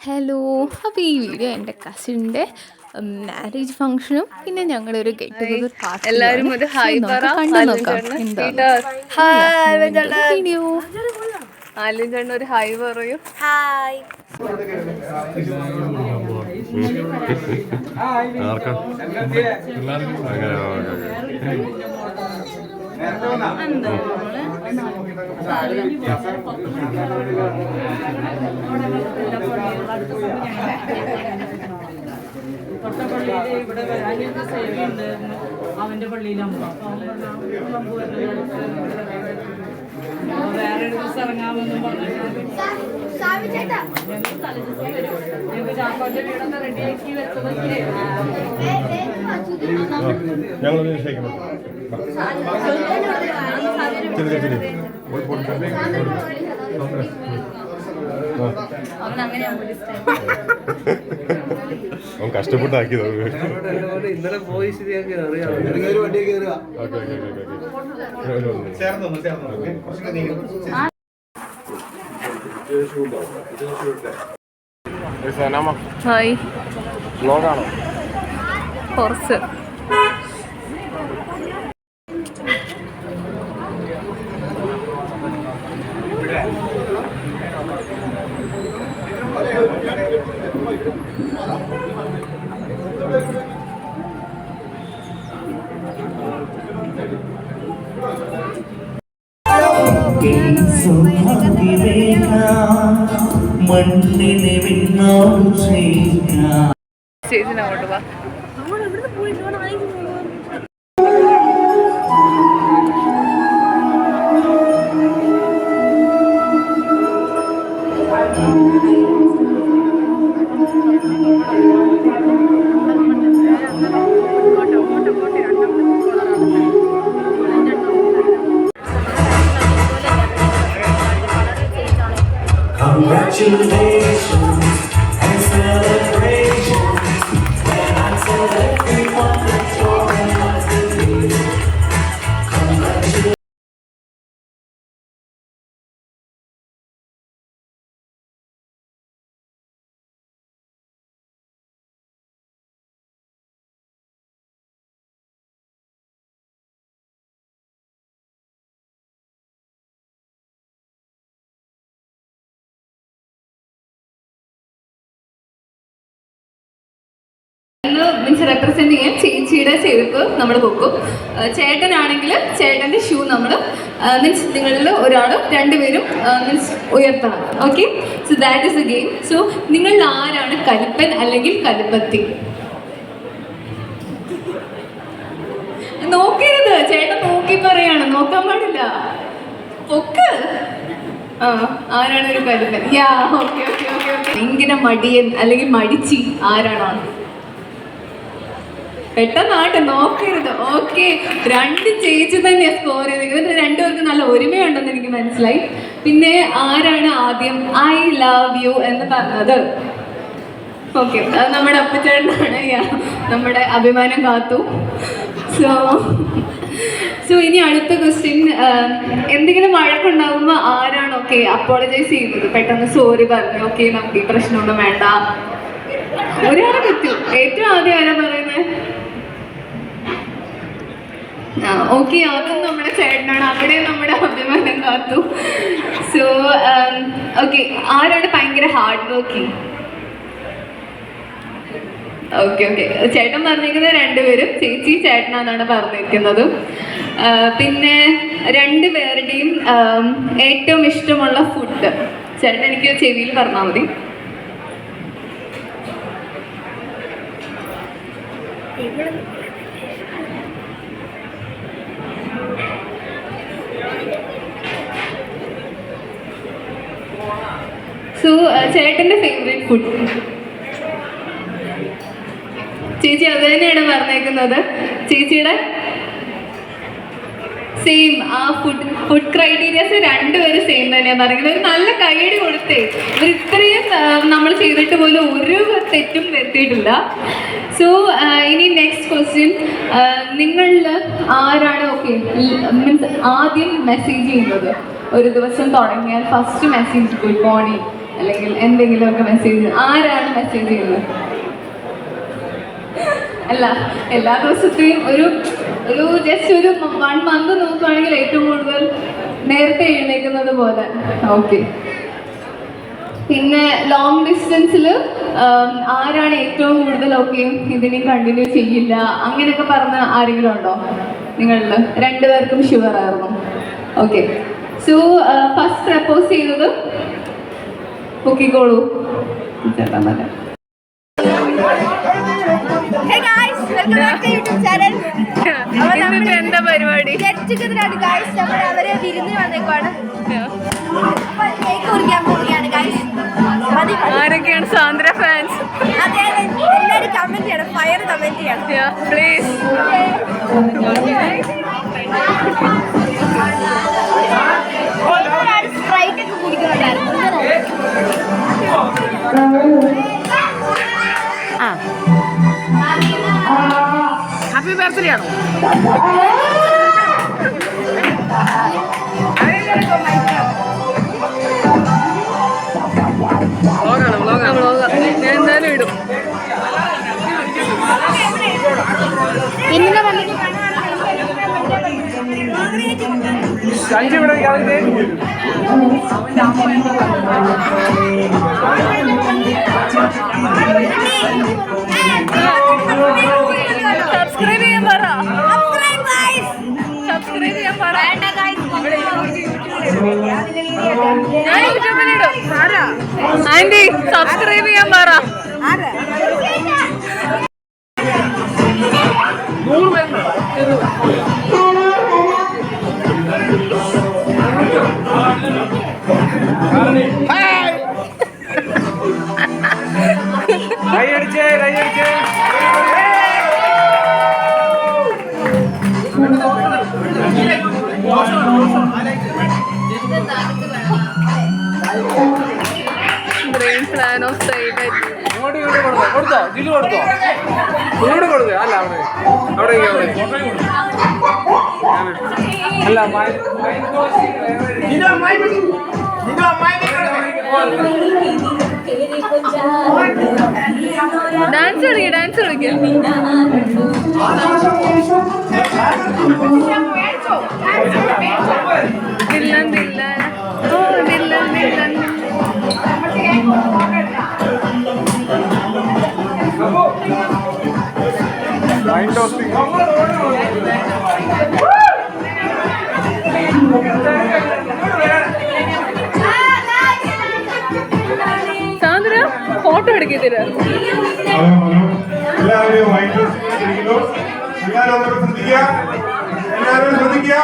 Hello. അപ്പോൾ ഈ video എൻ്റെ കസിൻ്റെ മാരേജ് ഫംഗ്ഷനും പിന്നെ ഞങ്ങളുടെ ഒരു ഗെറ്റ് ടുഗദർ എല്ലാവരും പാർട്ടിയുമാണ്. ഒരു ഹായ് പറ. കണ്ടു നോക്കാം എന്താണ് വീഡിയോ. ആലും ചേട്ടൻ ഒരു ഹായ് പറയൂ. ഹായ്. തൊട്ടപ്പള്ളിയിൽ ഇവിടെ വരാനൊക്കെ സേവയുണ്ട് അവൻ്റെ പള്ളിയിലാകുമ്പോൾ വേറെ ദിവസം ഇറങ്ങാമെന്നും പറഞ്ഞിട്ടുണ്ട്. ഞങ്ങൾക്ക് ചാക്കോന്റെ വീടൊക്കെ റെഡിയാക്കി വെച്ചതൊക്കെ അവൻ കഷ്ടപ്പെട്ടാക്കിയത് ഇന്നലെ പോയി ശരിയാക്കി ഹായ്. വ്ലോഗാണോ? കുറച്ച് മണ്ണിനെ വിണ്ണോട് ചെയ്യാം. സ്റ്റേജിനങ്ങോട്ട് വാ. Congratulations and celebrations, and I tell everyone that you're in love with me. Congratulations. Means represent ചെയ്യാൻ ചേച്ചിയുടെ ചെരുപ്പ് നമ്മൾ വെക്കും. ചേട്ടനാണെങ്കിൽ ചേട്ടൻ്റെ ഷൂ നമ്മൾ മീൻസ് നിങ്ങളിൽ ഒരാൾ രണ്ടുപേരും മീൻസ് ഉയർത്തണം. Okay, so that is A game. So നിങ്ങളിൽ ആരാണ് കലിപ്പൻ അല്ലെങ്കിൽ കലിപ്പത്തി? നോക്കരുത്, ചേട്ടൻ നോക്കി പറയാണ്, നോക്കാൻ പാടില്ല. പൊക്ക്. ആരാണ് ഒരു കലിപ്പൻ? യാ, ഓക്കെ ഓക്കെ ഓക്കെ ഓക്കെ. ഭയങ്കര മടിയൻ അല്ലെങ്കിൽ മടിച്ചി ആരാണോ? പെട്ടെന്നാട്ടെ, നോക്കരുത്. ഓക്കെ, രണ്ട് ചേച്ചി തന്നെ സ്കോർ ചെയ്തിരിക്കുന്നത്. രണ്ടുപേർക്ക് നല്ല ഒരുമയുണ്ടെന്ന് എനിക്ക് മനസ്സിലായി. പിന്നെ ആരാണ് ആദ്യം ഐ ലവ് യു എന്ന് പറഞ്ഞത്? ഓക്കെ, അത് നമ്മുടെ അപ്പച്ചേട്ടനാണ്. നമ്മുടെ അഭിമാനം കാത്തു. സോ ഇനി അടുത്ത ക്വസ്റ്റ്യൻ, എന്തെങ്കിലും വഴക്കുണ്ടാകുമ്പോൾ ആരാണ് ഓക്കെ അപ്പോളജൈസ് ചെയ്യുന്നത്? പെട്ടെന്ന് സോറി പറഞ്ഞു, ഓക്കെ നമുക്ക് ഈ പ്രശ്നമൊന്നും വേണ്ട. ഒരാളെ പറ്റും. ഏറ്റവും ആദ്യം ആരാ പറയുന്നത്? ഓക്കെ, അതും നമ്മുടെ ചേട്ടനാണ്. അവിടെ നമ്മുടെ അഭിമാനം കാത്തു. സോ ഓക്കെ, ആരാണ് ഭയങ്കര ഹാർഡ് വർക്കിംഗ്? ഓക്കെ ഓക്കെ, ചേട്ടൻ പറഞ്ഞിരിക്കുന്നത് രണ്ടുപേരും, ചേച്ചി ചേട്ടനാണെന്നാണ് പറഞ്ഞിരിക്കുന്നത്. പിന്നെ രണ്ടുപേരുടെയും ഏറ്റവും ഇഷ്ടമുള്ള ഫുഡ് ചേട്ടൻ എനിക്ക് ചെവിയിൽ പറഞ്ഞാൽ മതി. സോ ചേട്ടൻ്റെ ഫേവറേറ്റ് ഫുഡ്? ചേച്ചി അത് തന്നെയാണ് പറഞ്ഞേക്കുന്നത്. ചേച്ചിയുടെ സെയിം ആ ഫുഡ് ക്രൈറ്റീരിയസ് രണ്ടുപേരും സെയിം തന്നെയാണ് പറയുന്നത്. ഒരു നല്ല കൈയടി കൊടുത്തേ. ഇവർ ഇത്രയും നമ്മൾ ചെയ്തിട്ട് പോലും ഒരു തെറ്റും വരുത്തിയിട്ടില്ല. സോ ഇനി നെക്സ്റ്റ് ക്വസ്റ്റ്യൻ, നിങ്ങളിൽ ആരാണ് ഓക്കെ മീൻസ് ആദ്യം മെസ്സേജ് ചെയ്യുന്നത്? ഒരു ദിവസം തുടങ്ങിയാൽ ഫസ്റ്റ് മെസ്സേജ് ഗുഡ് മോർണിംഗ് അല്ലെങ്കിൽ എന്തെങ്കിലുമൊക്കെ മെസ്സേജ് ആരാണ് മെസ്സേജ് ചെയ്യുന്നത്? അല്ല, എല്ലാ ദിവസത്തെയും ഒരു ജസ്റ്റ് ഒരു 1 month നോക്കുകയാണെങ്കിൽ ഏറ്റവും കൂടുതൽ നേരത്തെ എഴുന്നേക്കുന്നത് പോലെ. ഓക്കെ. പിന്നെ ലോങ് ഡിസ്റ്റൻസിൽ ആരാണ് ഏറ്റവും കൂടുതൽ ഓക്കെയും ഇതിനെ കണ്ടിന്യൂ ചെയ്യില്ല അങ്ങനെയൊക്കെ പറഞ്ഞ ആരെങ്കിലും ഉണ്ടോ നിങ്ങളിൽ? 2 പേർക്കും ഷുവർ ആയിരുന്നു. ഓക്കെ. സോ ഫസ്റ്റ് പ്രപ്പോസ് ചെയ്തത് പൊക്കിക്കോളൂ ചേട്ടാ. നല്ല ഇന്നിപ്പോ എന്താ പരിപാടി? അവരെ വിരുന്നിന് വന്നേക്കുവാണ്. കേക്ക് കുറിക്കാൻ പോവുകയാണ് ഗൈസ്. ആരൊക്കെയാണ് സാന്ദ്ര ഫാൻസ്? അതെ, എല്ലാവരും കമന്റ് ചെയ്യണം, ഫയർ കമന്റ് ചെയ്യണം പ്ലീസ്. സ്പ്രൈറ്റ് ഒക്കെ കുടിക്കുന്നുണ്ടായിരുന്നു. ഹാപ്പി ബർത്ത്ഡേ ആണോ? ഞാൻ എന്തായാലും ഇടും. സബ്സ്ക്രൈബ് ചെയ്യാൻ പറ. സബ്സ്ക്രൈബ് ചെയ്യാൻ പറ. ഞാൻ യൂട്യൂബിലിടും. ആന്റി സബ്സ്ക്രൈബ് ചെയ്യാൻ പറ. Brain plan of silent. കൊടുത്തോ ജില്ലു കൊടുത്തോ ഇങ്ങോട്ട് കൊടുക്കുക. അല്ല അവിടെ അല്ല ഡാൻസ് കളിക്കുക, ഡാൻസ് കളിക്കുക. ദില്ലൻ ദില്ലൻ ഓ ദില്ലൻ ദില്ലൻ. സാന്ദ്ര ഫോട്ടോ എടുക്കത്തില്ല. എല്ലാവരും വൈകിട്ട് ഇരിക്കുന്നു. എല്ലാവരും ശ്രദ്ധിക്കുക. എല്ലാവരും ശ്രദ്ധിക്കുക.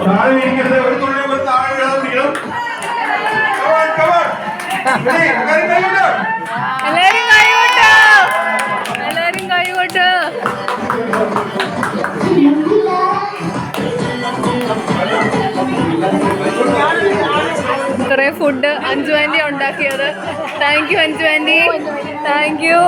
താഴെ ഇരിക്കരുത്. ഒരു തുള്ളി പോലും താഴെ വീഴാതെ പിടിക്കണം. എല്ലാരും കൈകൊട്ടോ, എല്ലാരും കൈകൊട്ടോ. കുറെ ഫുഡ് അഞ്ജു ആന്റി ഉണ്ടാക്കിയത്. Thank you Anju aunty, thank you.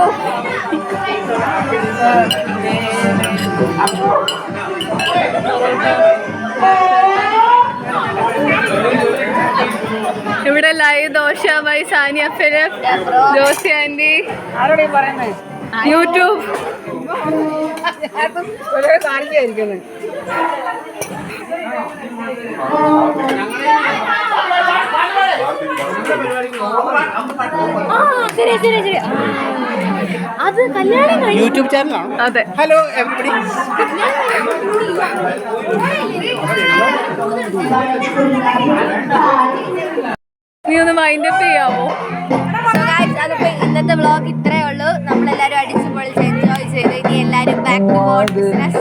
ഇവിടെ live dosa by Saniya Philip, Josy aunty, YouTube. ശരി ശരി ശരി. അത് കല്യാണം യൂട്യൂബ് ചാനലാണ്. അതെ. Hello everybody. നീ ഒന്ന് മൈൻഡ് അപ്പ് ചെയ്യാവോ? അതിപ്പോ ഇന്നത്തെ വ്ളോഗ് ഇത്രേ ഉള്ളൂ. നമ്മളെല്ലാരും അടിച്ചു പൊളിച്ച് എൻജോയ് ചെയ്ത് ഇനി എല്ലാരും ബാക്ക് ടു വോട്ട് ബിസിനസ്.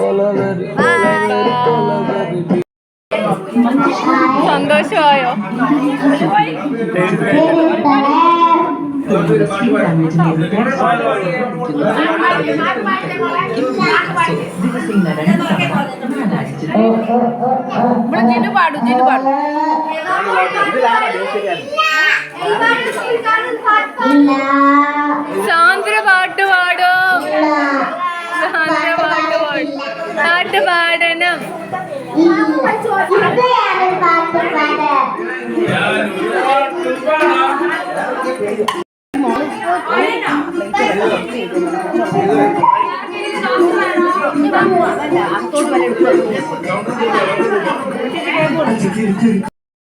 സന്തോഷമായോ? ജിനു പാടും, ജിനു പാടും. സാന്ദ്ര പാട്ട് പാടും. സാന്ദ്ര പാട്ട് പാടും. പാട്ട് പാടണം.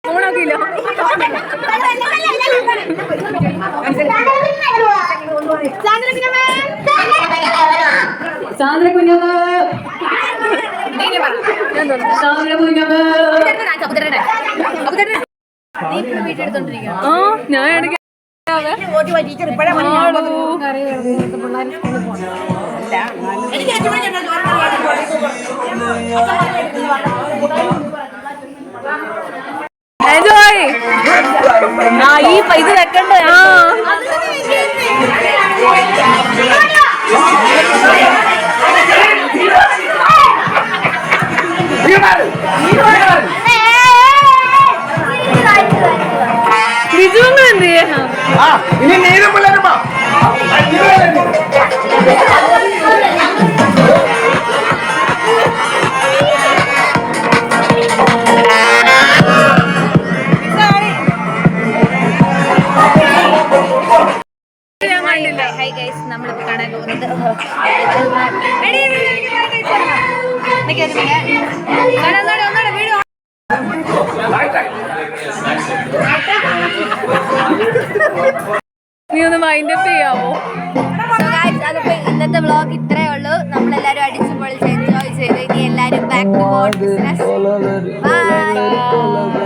ഓണാക്കില്ലോ. സാന്ദ്ര കുഞ്ഞമ്മ സാന്ദ്ര കുഞ്ഞമ്മ ആ ഞാൻ ഇടയ്ക്ക് എൻജോയ്. ആ ഈ ഇത് വെക്കണ്ട. ആ ബിജുങ്ങൾ എന്ത് ചെയ്യാ? ഇനി നീരും പിള്ളേരും വാ. ഹൈ ഗൈസ്, നമ്മളിപ്പോ കാണാൻ പോകുന്നത് നീ ഒന്ന് മൈൻഡ് അപ്പ് ചെയ്യാവോ? അതിപ്പോ ഇന്നത്തെ വ്ളോഗ് ഇത്രേ ഉള്ളൂ. നമ്മളെല്ലാരും അടിച്ചു പൊളിച്ച് എൻജോയ് ചെയ്ത് ഇനി എല്ലാരും ബാക്ക് ടു ബിസിനസ്. ബൈ.